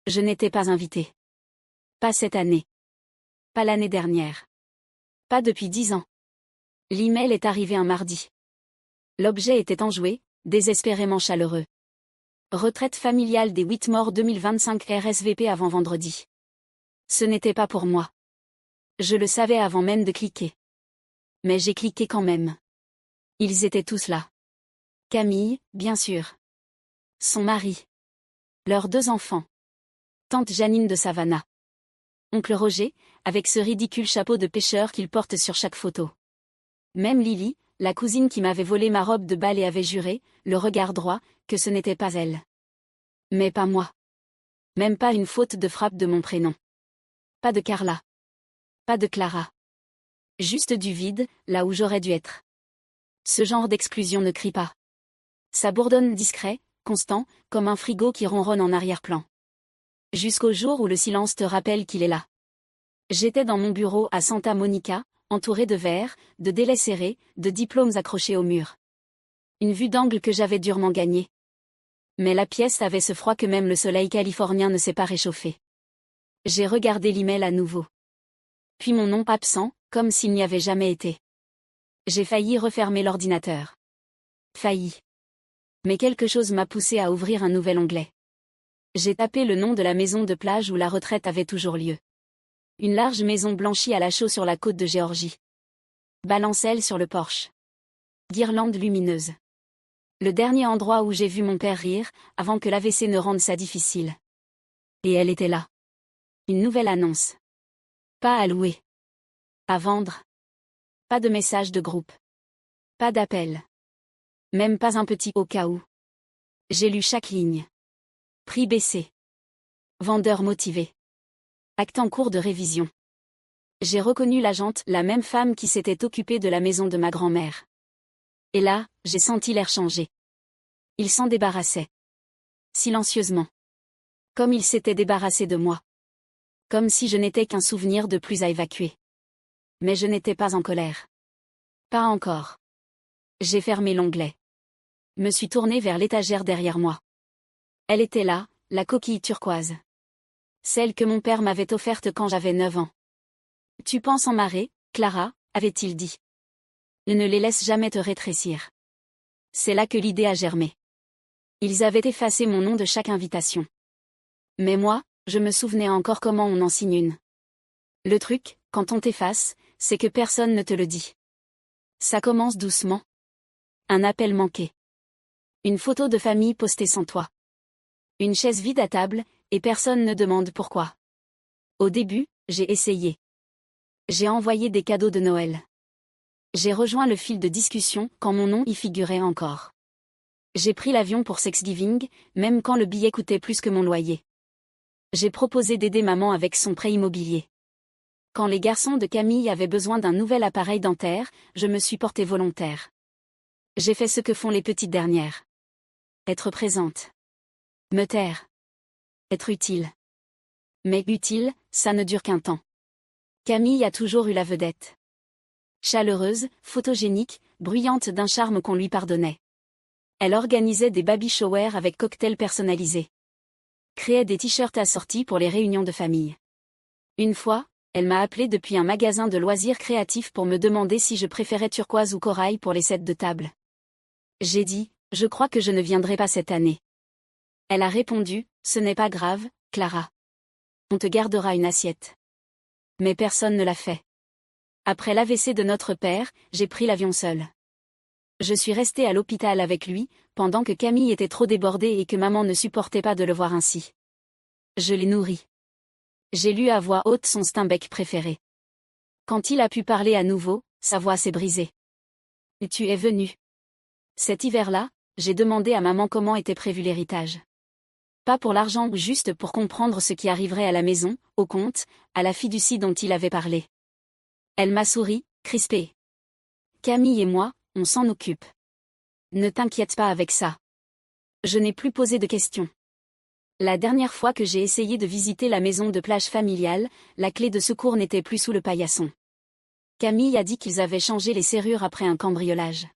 Je n'étais pas invitée. Pas cette année. Pas l'année dernière. Pas depuis 10 ans. L'email est arrivé un mardi. L'objet était enjoué, désespérément chaleureux. Retraite familiale des Whitmore 2025 RSVP avant vendredi. Ce n'était pas pour moi. Je le savais avant même de cliquer. Mais j'ai cliqué quand même. Ils étaient tous là. Camille, bien sûr. Son mari. Leurs 2 enfants. Tante Janine de Savannah. Oncle Roger, avec ce ridicule chapeau de pêcheur qu'il porte sur chaque photo. Même Lily, la cousine qui m'avait volé ma robe de bal et avait juré, le regard droit, que ce n'était pas elle. Mais pas moi. Même pas une faute de frappe de mon prénom. Pas de Carla. Pas de Clara. Juste du vide, là où j'aurais dû être. Ce genre d'exclusion ne crie pas. Ça bourdonne discret, constant, comme un frigo qui ronronne en arrière-plan. Jusqu'au jour où le silence te rappelle qu'il est là. J'étais dans mon bureau à Santa Monica, entouré de verres, de délais serrés, de diplômes accrochés au mur. Une vue d'angle que j'avais durement gagnée. Mais la pièce avait ce froid que même le soleil californien ne s'est pas réchauffé. J'ai regardé l'email à nouveau. Puis mon nom absent, comme s'il n'y avait jamais été. J'ai failli refermer l'ordinateur. Failli. Mais quelque chose m'a poussé à ouvrir un nouvel onglet. J'ai tapé le nom de la maison de plage où la retraite avait toujours lieu. Une large maison blanchie à la chaux sur la côte de Géorgie. Balancelle sur le porche. Guirlande lumineuse. Le dernier endroit où j'ai vu mon père rire, avant que l'AVC ne rende ça difficile. Et elle était là. Une nouvelle annonce. Pas à louer. À vendre. Pas de message de groupe. Pas d'appel. Même pas un petit au cas où. J'ai lu chaque ligne. Prix baissé. Vendeur motivé. Acte en cours de révision. J'ai reconnu l'agente, la même femme qui s'était occupée de la maison de ma grand-mère. Et là, j'ai senti l'air changer. Il s'en débarrassait. Silencieusement. Comme il s'était débarrassé de moi. Comme si je n'étais qu'un souvenir de plus à évacuer. Mais je n'étais pas en colère. Pas encore. J'ai fermé l'onglet. Me suis tournée vers l'étagère derrière moi. Elle était là, la coquille turquoise. Celle que mon père m'avait offerte quand j'avais 9 ans. Tu penses en marée, Clara, avait-il dit. Ne les laisse jamais te rétrécir. C'est là que l'idée a germé. Ils avaient effacé mon nom de chaque invitation. Mais moi, je me souvenais encore comment on en signe une. Le truc, quand on t'efface, c'est que personne ne te le dit. Ça commence doucement. Un appel manqué. Une photo de famille postée sans toi. Une chaise vide à table, et personne ne demande pourquoi. Au début, j'ai essayé. J'ai envoyé des cadeaux de Noël. J'ai rejoint le fil de discussion quand mon nom y figurait encore. J'ai pris l'avion pour Thanksgiving, même quand le billet coûtait plus que mon loyer. J'ai proposé d'aider maman avec son prêt immobilier. Quand les garçons de Camille avaient besoin d'un nouvel appareil dentaire, je me suis portée volontaire. J'ai fait ce que font les petites dernières. Être présente. Me taire. Être utile. Mais utile, ça ne dure qu'un temps. Camille a toujours eu la vedette. Chaleureuse, photogénique, bruyante d'un charme qu'on lui pardonnait. Elle organisait des baby showers avec cocktails personnalisés. Créait des t-shirts assortis pour les réunions de famille. Une fois, elle m'a appelé depuis un magasin de loisirs créatifs pour me demander si je préférais turquoise ou corail pour les sets de table. J'ai dit, je crois que je ne viendrai pas cette année. Elle a répondu, ce n'est pas grave, Clara. On te gardera une assiette. Mais personne ne l'a fait. Après l'AVC de notre père, j'ai pris l'avion seul. Je suis restée à l'hôpital avec lui, pendant que Camille était trop débordée et que maman ne supportait pas de le voir ainsi. Je l'ai nourri. J'ai lu à voix haute son Steinbeck préféré. Quand il a pu parler à nouveau, sa voix s'est brisée. Et tu es venu. Cet hiver-là, j'ai demandé à maman comment était prévu l'héritage. Pas pour l'argent ou juste pour comprendre ce qui arriverait à la maison, au compte, à la fiducie dont il avait parlé. Elle m'a souri, crispée. Camille et moi, on s'en occupe. Ne t'inquiète pas avec ça. Je n'ai plus posé de questions. La dernière fois que j'ai essayé de visiter la maison de plage familiale, la clé de secours n'était plus sous le paillasson. Camille a dit qu'ils avaient changé les serrures après un cambriolage.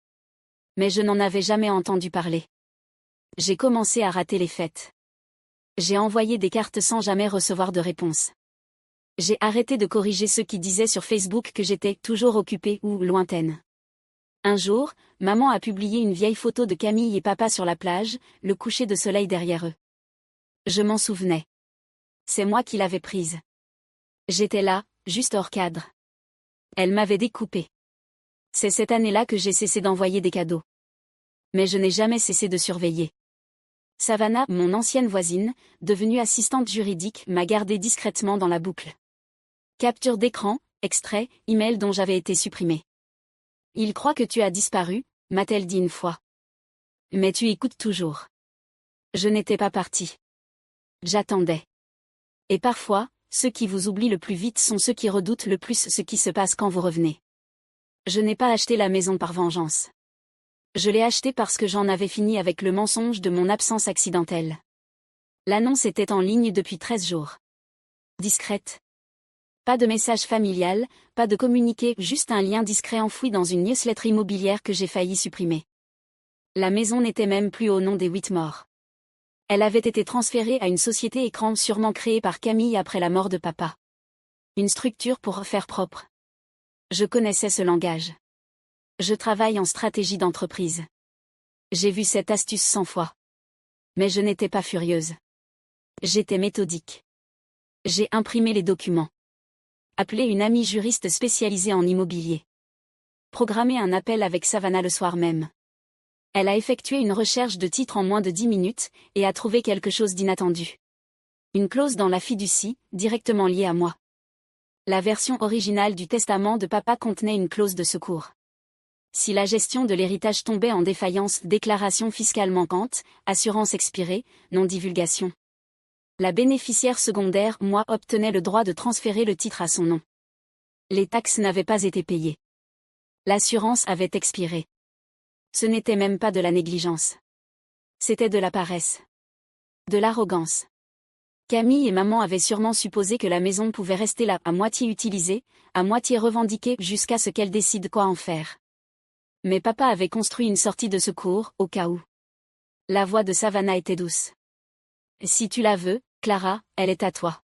Mais je n'en avais jamais entendu parler. J'ai commencé à rater les fêtes. J'ai envoyé des cartes sans jamais recevoir de réponse. J'ai arrêté de corriger ceux qui disaient sur Facebook que j'étais toujours occupée ou lointaine. Un jour, maman a publié une vieille photo de Camille et papa sur la plage, le coucher de soleil derrière eux. Je m'en souvenais. C'est moi qui l'avais prise. J'étais là, juste hors cadre. Elle m'avait découpé. C'est cette année-là que j'ai cessé d'envoyer des cadeaux. Mais je n'ai jamais cessé de surveiller. Savannah, mon ancienne voisine, devenue assistante juridique, m'a gardé discrètement dans la boucle. Capture d'écran, extrait, email dont j'avais été supprimé. Il croit que tu as disparu, m'a-t-elle dit une fois. Mais tu écoutes toujours. Je n'étais pas partie. J'attendais. Et parfois, ceux qui vous oublient le plus vite sont ceux qui redoutent le plus ce qui se passe quand vous revenez. Je n'ai pas acheté la maison par vengeance. Je l'ai achetée parce que j'en avais fini avec le mensonge de mon absence accidentelle. L'annonce était en ligne depuis 13 jours. Discrète. Pas de message familial, pas de communiqué, juste un lien discret enfoui dans une newsletter immobilière que j'ai failli supprimer. La maison n'était même plus au nom des Whitmore. Elle avait été transférée à une société écran sûrement créée par Camille après la mort de papa. Une structure pour faire propre. Je connaissais ce langage. Je travaille en stratégie d'entreprise. J'ai vu cette astuce 100 fois. Mais je n'étais pas furieuse. J'étais méthodique. J'ai imprimé les documents. Appelé une amie juriste spécialisée en immobilier. Programmé un appel avec Savannah le soir même. Elle a effectué une recherche de titre en moins de 10 minutes, et a trouvé quelque chose d'inattendu. Une clause dans la fiducie, directement liée à moi. La version originale du testament de papa contenait une clause de secours. Si la gestion de l'héritage tombait en défaillance, déclaration fiscale manquante, assurance expirée, non-divulgation. La bénéficiaire secondaire, moi, obtenait le droit de transférer le titre à son nom. Les taxes n'avaient pas été payées. L'assurance avait expiré. Ce n'était même pas de la négligence. C'était de la paresse. De l'arrogance. Camille et maman avaient sûrement supposé que la maison pouvait rester là, à moitié utilisée, à moitié revendiquée, jusqu'à ce qu'elle décide quoi en faire. Mais papa avait construit une sortie de secours, au cas où. La voix de Savannah était douce. Si tu la veux, Clara, elle est à toi.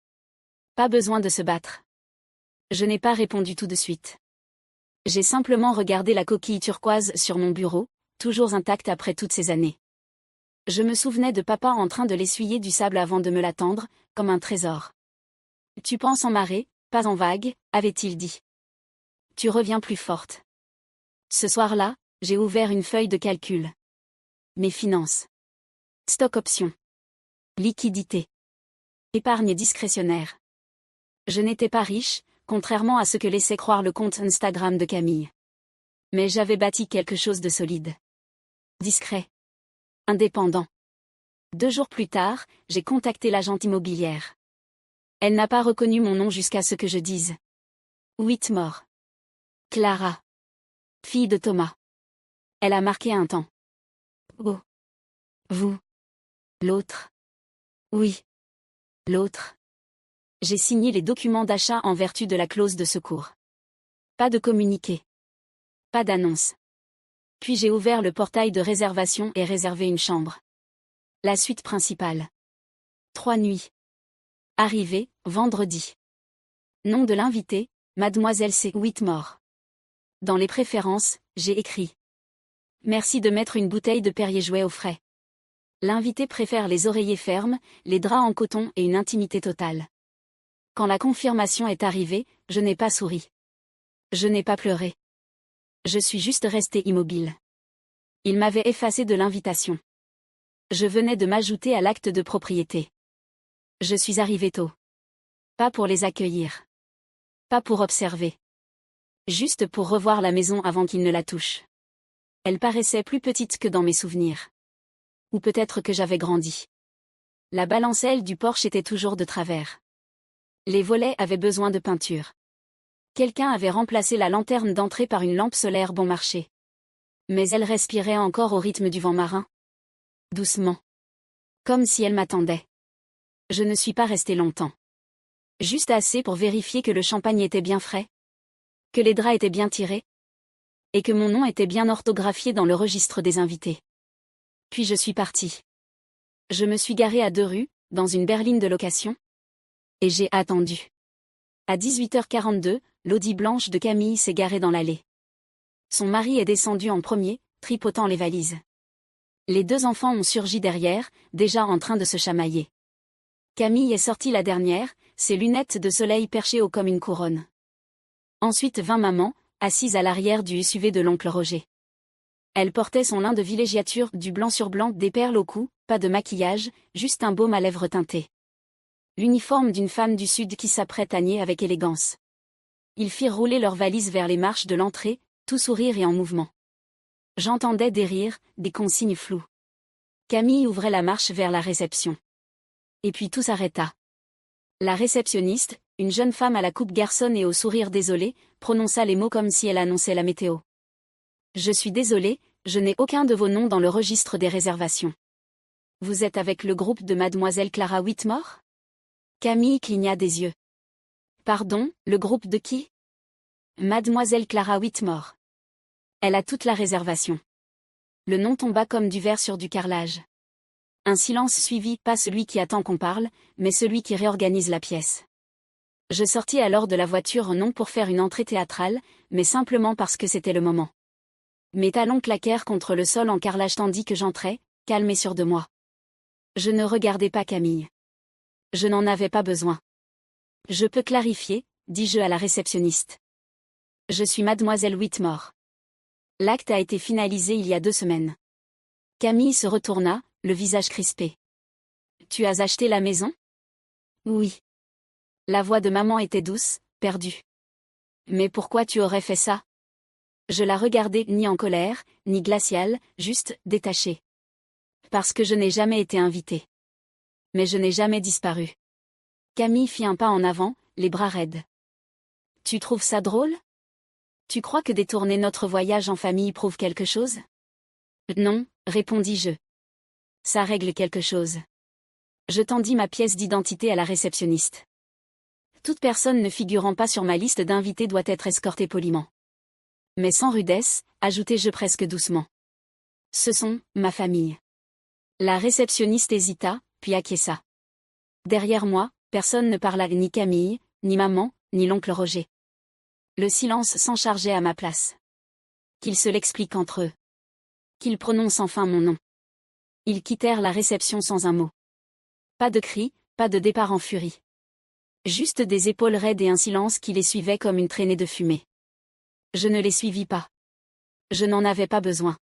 Pas besoin de se battre. Je n'ai pas répondu tout de suite. J'ai simplement regardé la coquille turquoise sur mon bureau, toujours intacte après toutes ces années. Je me souvenais de papa en train de l'essuyer du sable avant de me la tendre, comme un trésor. Tu penses en marée, pas en vague, avait-il dit. Tu reviens plus forte. Ce soir-là, j'ai ouvert une feuille de calcul. Mes finances. Stock options. Liquidité. Épargne discrétionnaire. Je n'étais pas riche, contrairement à ce que laissait croire le compte Instagram de Camille. Mais j'avais bâti quelque chose de solide. Discret. Indépendant. 2 jours plus tard, j'ai contacté l'agente immobilière. Elle n'a pas reconnu mon nom jusqu'à ce que je dise. Whitmore. Clara. Fille de Thomas. Elle a marqué un temps. Oh. Vous. L'autre. Oui. L'autre. J'ai signé les documents d'achat en vertu de la clause de secours. Pas de communiqué. Pas d'annonce. Puis j'ai ouvert le portail de réservation et réservé une chambre. La suite principale. 3 nuits. Arrivée, vendredi. Nom de l'invité, Mademoiselle C. Whitmore. Dans les préférences, j'ai écrit. Merci de mettre une bouteille de Perrier Jouet au frais. L'invité préfère les oreillers fermes, les draps en coton et une intimité totale. Quand la confirmation est arrivée, je n'ai pas souri. Je n'ai pas pleuré. Je suis juste restée immobile. Il m'avait effacé de l'invitation. Je venais de m'ajouter à l'acte de propriété. Je suis arrivée tôt. Pas pour les accueillir. Pas pour observer. Juste pour revoir la maison avant qu'ils ne la touchent. Elle paraissait plus petite que dans mes souvenirs. Ou peut-être que j'avais grandi. La balancelle du porche était toujours de travers. Les volets avaient besoin de peinture. Quelqu'un avait remplacé la lanterne d'entrée par une lampe solaire bon marché. Mais elle respirait encore au rythme du vent marin. Doucement. Comme si elle m'attendait. Je ne suis pas restée longtemps. Juste assez pour vérifier que le champagne était bien frais. Que les draps étaient bien tirés. Et que mon nom était bien orthographié dans le registre des invités. Puis je suis partie. Je me suis garée à 2 rues, dans une berline de location. Et j'ai attendu. À 18h42, l'Audi blanche de Camille s'est garée dans l'allée. Son mari est descendu en premier, tripotant les valises. Les deux enfants ont surgi derrière, déjà en train de se chamailler. Camille est sortie la dernière, ses lunettes de soleil perchées haut comme une couronne. Ensuite vint maman, assise à l'arrière du SUV de l'oncle Roger. Elle portait son lin de villégiature du blanc sur blanc, des perles au cou, pas de maquillage, juste un baume à lèvres teinté. L'uniforme d'une femme du Sud qui s'apprête à nier avec élégance. Ils firent rouler leurs valises vers les marches de l'entrée, tout sourire et en mouvement. J'entendais des rires, des consignes floues. Camille ouvrait la marche vers la réception. Et puis tout s'arrêta. La réceptionniste, une jeune femme à la coupe garçonne et au sourire désolé, prononça les mots comme si elle annonçait la météo. « Je suis désolée, je n'ai aucun de vos noms dans le registre des réservations. Vous êtes avec le groupe de mademoiselle Clara Whitmore ?» Camille cligna des yeux. « Pardon, le groupe de qui ?»« Mademoiselle Clara Whitmore. Elle a toute la réservation. » Le nom tomba comme du verre sur du carrelage. Un silence suivit, pas celui qui attend qu'on parle, mais celui qui réorganise la pièce. Je sortis alors de la voiture non pour faire une entrée théâtrale, mais simplement parce que c'était le moment. Mes talons claquèrent contre le sol en carrelage tandis que j'entrais, calme et sûr de moi. Je ne regardais pas Camille. Je n'en avais pas besoin. « Je peux clarifier, dis-je à la réceptionniste. Je suis mademoiselle Whitmore. L'acte a été finalisé il y a 2 semaines. » Camille se retourna, le visage crispé. « Tu as acheté la maison ?»« Oui. » La voix de maman était douce, perdue. « Mais pourquoi tu aurais fait ça ?» Je la regardais ni en colère, ni glaciale, juste détachée. « Parce que je n'ai jamais été invitée. Mais je n'ai jamais disparu. » Camille fit un pas en avant, les bras raides. « Tu trouves ça drôle ? Tu crois que détourner notre voyage en famille prouve quelque chose ? » « Non, » répondis-je. « Ça règle quelque chose. » Je tendis ma pièce d'identité à la réceptionniste. Toute personne ne figurant pas sur ma liste d'invités doit être escortée poliment. Mais sans rudesse, ajoutai-je presque doucement. Ce sont ma famille. La réceptionniste hésita, puis acquiesça. Derrière moi, personne ne parla, ni Camille, ni maman, ni l'oncle Roger. Le silence s'en chargeait à ma place. Qu'ils se l'expliquent entre eux. Qu'ils prononcent enfin mon nom. Ils quittèrent la réception sans un mot. Pas de cris, pas de départ en furie. Juste des épaules raides et un silence qui les suivait comme une traînée de fumée. Je ne les suivis pas. Je n'en avais pas besoin.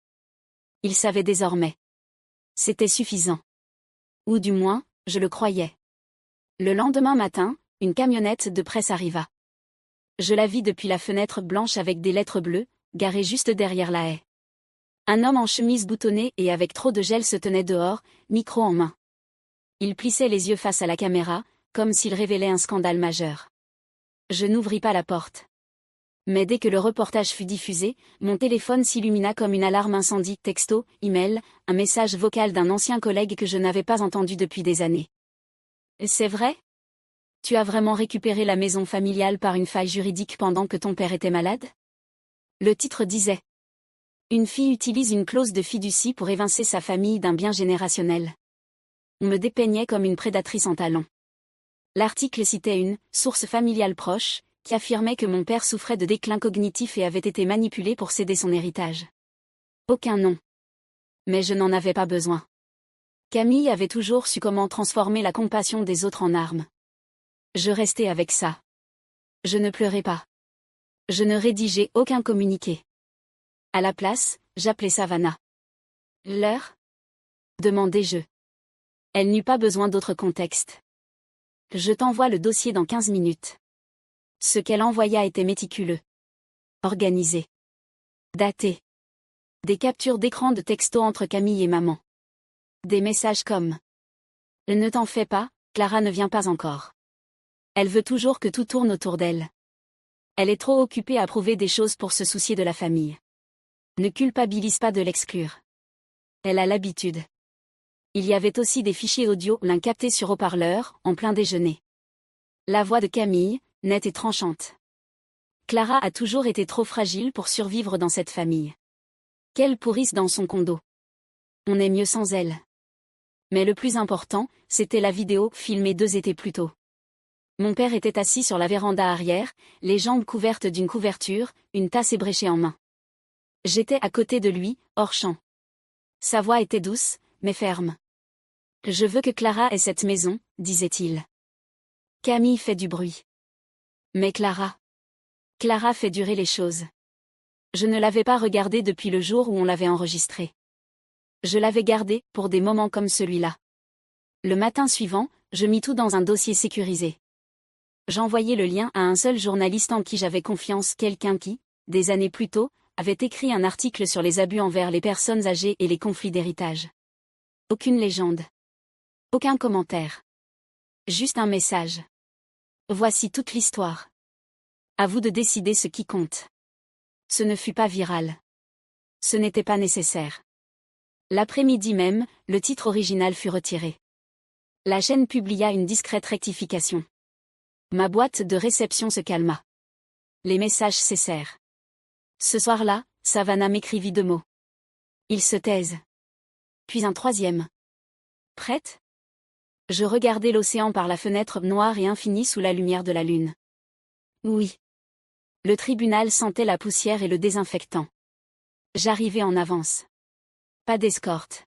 Ils savaient désormais. C'était suffisant. Ou du moins, je le croyais. Le lendemain matin, une camionnette de presse arriva. Je la vis depuis la fenêtre blanche avec des lettres bleues, garée juste derrière la haie. Un homme en chemise boutonnée et avec trop de gel se tenait dehors, micro en main. Il plissait les yeux face à la caméra, comme s'il révélait un scandale majeur. Je n'ouvris pas la porte. Mais dès que le reportage fut diffusé, mon téléphone s'illumina comme une alarme incendie, texto, email, un message vocal d'un ancien collègue que je n'avais pas entendu depuis des années. « C'est vrai ? Tu as vraiment récupéré la maison familiale par une faille juridique pendant que ton père était malade ?» Le titre disait « Une fille utilise une clause de fiducie pour évincer sa famille d'un bien générationnel. » On me dépeignait comme une prédatrice en talons. L'article citait une « source familiale proche » qui affirmait que mon père souffrait de déclin cognitif et avait été manipulé pour céder son héritage. Aucun nom. Mais je n'en avais pas besoin. Camille avait toujours su comment transformer la compassion des autres en arme. Je restais avec ça. Je ne pleurais pas. Je ne rédigeais aucun communiqué. À la place, j'appelais Savannah. « L'heure ?» demandai-je. Elle n'eut pas besoin d'autre contexte. « Je t'envoie le dossier dans 15 minutes. » Ce qu'elle envoya était méticuleux. Organisé. Daté. Des captures d'écran de textos entre Camille et maman. Des messages comme « Ne t'en fais pas, Clara ne vient pas encore. Elle veut toujours que tout tourne autour d'elle. Elle est trop occupée à prouver des choses pour se soucier de la famille. Ne culpabilise pas de l'exclure. Elle a l'habitude. » Il y avait aussi des fichiers audio, l'un capté sur haut-parleur, en plein déjeuner. La voix de Camille, nette et tranchante. Clara a toujours été trop fragile pour survivre dans cette famille. Qu'elle pourrisse dans son condo. On est mieux sans elle. Mais le plus important, c'était la vidéo filmée 2 étés plus tôt. Mon père était assis sur la véranda arrière, les jambes couvertes d'une couverture, une tasse ébréchée en main. J'étais à côté de lui, hors champ. Sa voix était douce, mais ferme. « Je veux que Clara ait cette maison », disait-il. Camille fait du bruit. Mais Clara fait durer les choses. Je ne l'avais pas regardée depuis le jour où on l'avait enregistrée. Je l'avais gardée, pour des moments comme celui-là. Le matin suivant, je mis tout dans un dossier sécurisé. J'envoyai le lien à un seul journaliste en qui j'avais confiance, quelqu'un qui, des années plus tôt, avait écrit un article sur les abus envers les personnes âgées et les conflits d'héritage. Aucune légende. Aucun commentaire. Juste un message. Voici toute l'histoire. À vous de décider ce qui compte. Ce ne fut pas viral. Ce n'était pas nécessaire. L'après-midi même, le titre original fut retiré. La chaîne publia une discrète rectification. Ma boîte de réception se calma. Les messages cessèrent. Ce soir-là, Savannah m'écrivit 2 mots. Ils se taisent. Puis un 3e. Prête ? Je regardai l'océan par la fenêtre noire et infinie sous la lumière de la lune. Oui. Le tribunal sentait la poussière et le désinfectant. J'arrivais en avance. Pas d'escorte.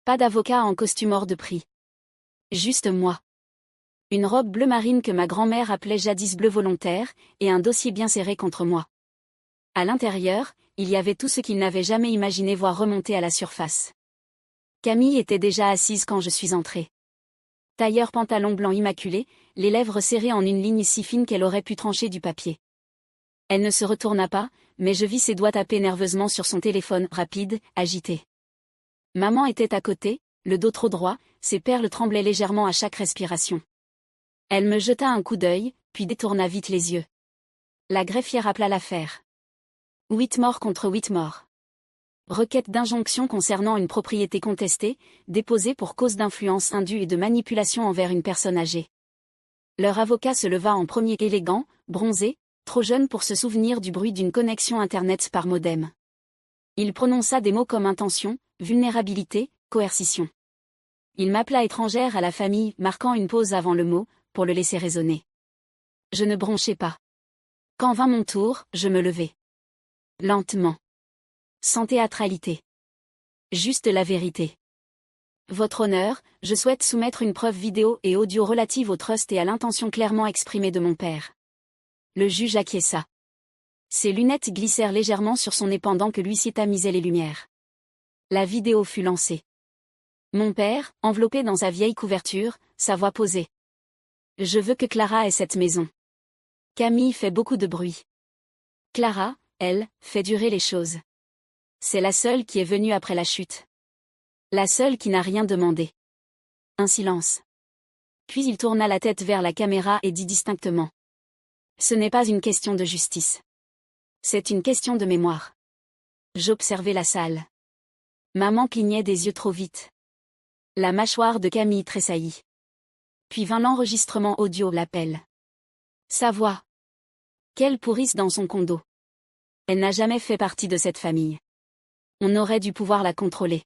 Pas d'avocat en costume hors de prix. Juste moi. Une robe bleu marine que ma grand-mère appelait jadis bleu volontaire, et un dossier bien serré contre moi. À l'intérieur, il y avait tout ce qu'il n'avait jamais imaginé voir remonter à la surface. Camille était déjà assise quand je suis entrée. Tailleur pantalon blanc immaculé, les lèvres serrées en une ligne si fine qu'elle aurait pu trancher du papier. Elle ne se retourna pas, mais je vis ses doigts taper nerveusement sur son téléphone, rapide, agité. Maman était à côté, le dos trop droit, ses perles tremblaient légèrement à chaque respiration. Elle me jeta un coup d'œil, puis détourna vite les yeux. La greffière appela l'affaire. Whitmore contre Whitmore. Requête d'injonction concernant une propriété contestée, déposée pour cause d'influence indue et de manipulation envers une personne âgée. Leur avocat se leva en premier, élégant, bronzé, trop jeune pour se souvenir du bruit d'une connexion Internet par modem. Il prononça des mots comme intention, vulnérabilité, coercition. Il m'appela étrangère à la famille, marquant une pause avant le mot, pour le laisser résonner. Je ne bronchais pas. Quand vint mon tour, je me levai. Lentement. Sans théâtralité. Juste la vérité. Votre honneur, je souhaite soumettre une preuve vidéo et audio relative au trust et à l'intention clairement exprimée de mon père. Le juge acquiesça. Ses lunettes glissèrent légèrement sur son nez pendant que l'huissier tamisait les lumières. La vidéo fut lancée. Mon père, enveloppé dans sa vieille couverture, sa voix posée. Je veux que Clara ait cette maison. Camille fait beaucoup de bruit. Clara, elle, fait durer les choses. C'est la seule qui est venue après la chute. La seule qui n'a rien demandé. Un silence. Puis il tourna la tête vers la caméra et dit distinctement. Ce n'est pas une question de justice. C'est une question de mémoire. J'observais la salle. Maman clignait des yeux trop vite. La mâchoire de Camille tressaillit. Puis vint l'enregistrement audio, l'appel. Sa voix. Quelle pourrisse dans son condo. Elle n'a jamais fait partie de cette famille. On aurait dû pouvoir la contrôler.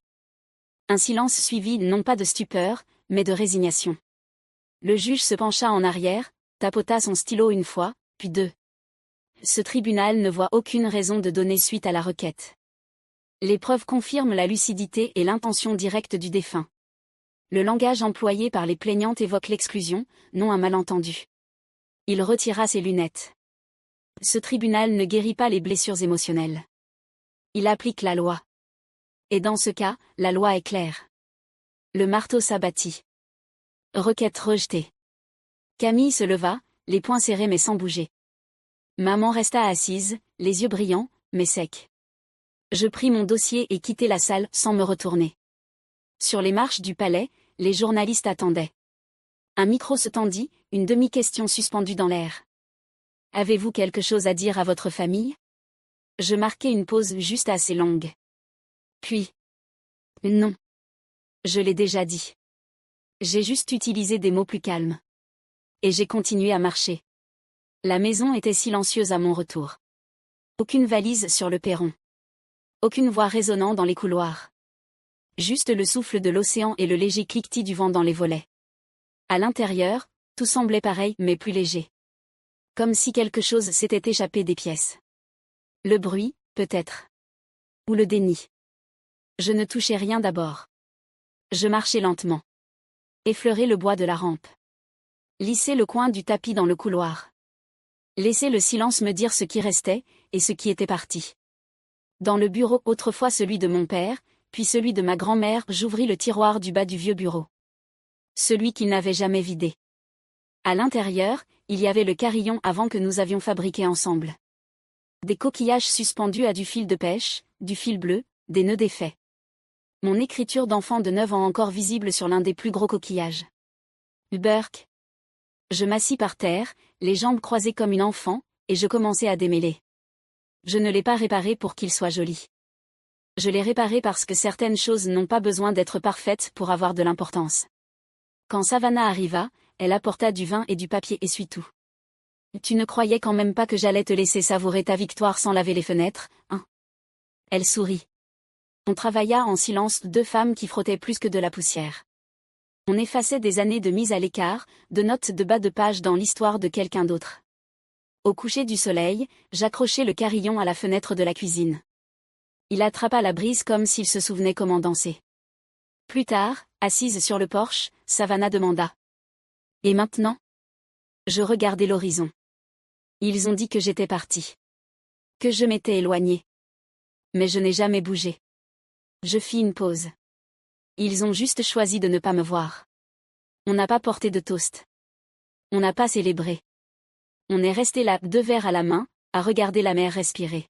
Un silence suivi non pas de stupeur, mais de résignation. Le juge se pencha en arrière, tapota son stylo 1 fois, puis 2. Ce tribunal ne voit aucune raison de donner suite à la requête. Les preuves confirment la lucidité et l'intention directe du défunt. Le langage employé par les plaignantes évoque l'exclusion, non un malentendu. Il retira ses lunettes. Ce tribunal ne guérit pas les blessures émotionnelles. Il applique la loi. Et dans ce cas, la loi est claire. Le marteau s'abattit. Requête rejetée. Camille se leva, les poings serrés mais sans bouger. Maman resta assise, les yeux brillants, mais secs. Je pris mon dossier et quittai la salle sans me retourner. Sur les marches du palais, les journalistes attendaient. Un micro se tendit, une demi-question suspendue dans l'air. Avez-vous quelque chose à dire à votre famille ? Je marquai une pause juste assez longue. Puis. Non. Je l'ai déjà dit. J'ai juste utilisé des mots plus calmes. Et j'ai continué à marcher. La maison était silencieuse à mon retour. Aucune valise sur le perron. Aucune voix résonnant dans les couloirs. Juste le souffle de l'océan et le léger cliquetis du vent dans les volets. À l'intérieur, tout semblait pareil mais plus léger. Comme si quelque chose s'était échappé des pièces. Le bruit, peut-être. Ou le déni. Je ne touchais rien d'abord. Je marchais lentement. Effleurer le bois de la rampe. Lisser le coin du tapis dans le couloir. Laisser le silence me dire ce qui restait, et ce qui était parti. Dans le bureau autrefois celui de mon père, puis celui de ma grand-mère, j'ouvris le tiroir du bas du vieux bureau. Celui qu'il n'avait jamais vidé. À l'intérieur, il y avait le carillon avant que nous avions fabriqué ensemble. Des coquillages suspendus à du fil de pêche, du fil bleu, des nœuds défaits. Mon écriture d'enfant de 9 ans encore visible sur l'un des plus gros coquillages. Burk. Je m'assis par terre, les jambes croisées comme une enfant, et je commençais à démêler. Je ne l'ai pas réparé pour qu'il soit joli. Je l'ai réparé parce que certaines choses n'ont pas besoin d'être parfaites pour avoir de l'importance. Quand Savannah arriva, elle apporta du vin et du papier essuie-tout. Tu ne croyais quand même pas que j'allais te laisser savourer ta victoire sans laver les fenêtres, hein? Elle sourit. On travailla en silence, deux femmes qui frottaient plus que de la poussière. On effaçait des années de mise à l'écart, de notes de bas de page dans l'histoire de quelqu'un d'autre. Au coucher du soleil, j'accrochai le carillon à la fenêtre de la cuisine. Il attrapa la brise comme s'il se souvenait comment danser. Plus tard, assise sur le porche, Savannah demanda. Et maintenant? Je regardai l'horizon. Ils ont dit que j'étais partie. Que je m'étais éloignée. Mais je n'ai jamais bougé. Je fis une pause. Ils ont juste choisi de ne pas me voir. On n'a pas porté de toast. On n'a pas célébré. On est resté là, deux verres à la main, à regarder la mer respirer.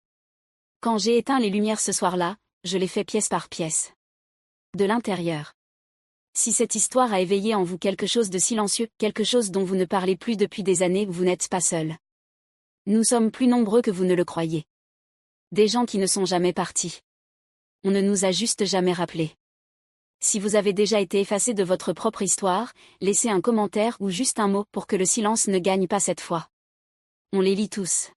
Quand j'ai éteint les lumières ce soir-là, je l'ai fait pièce par pièce. De l'intérieur. Si cette histoire a éveillé en vous quelque chose de silencieux, quelque chose dont vous ne parlez plus depuis des années, vous n'êtes pas seul. Nous sommes plus nombreux que vous ne le croyez. Des gens qui ne sont jamais partis. On ne nous a juste jamais rappelés. Si vous avez déjà été effacé de votre propre histoire, laissez un commentaire ou juste un mot pour que le silence ne gagne pas cette fois. On les lit tous.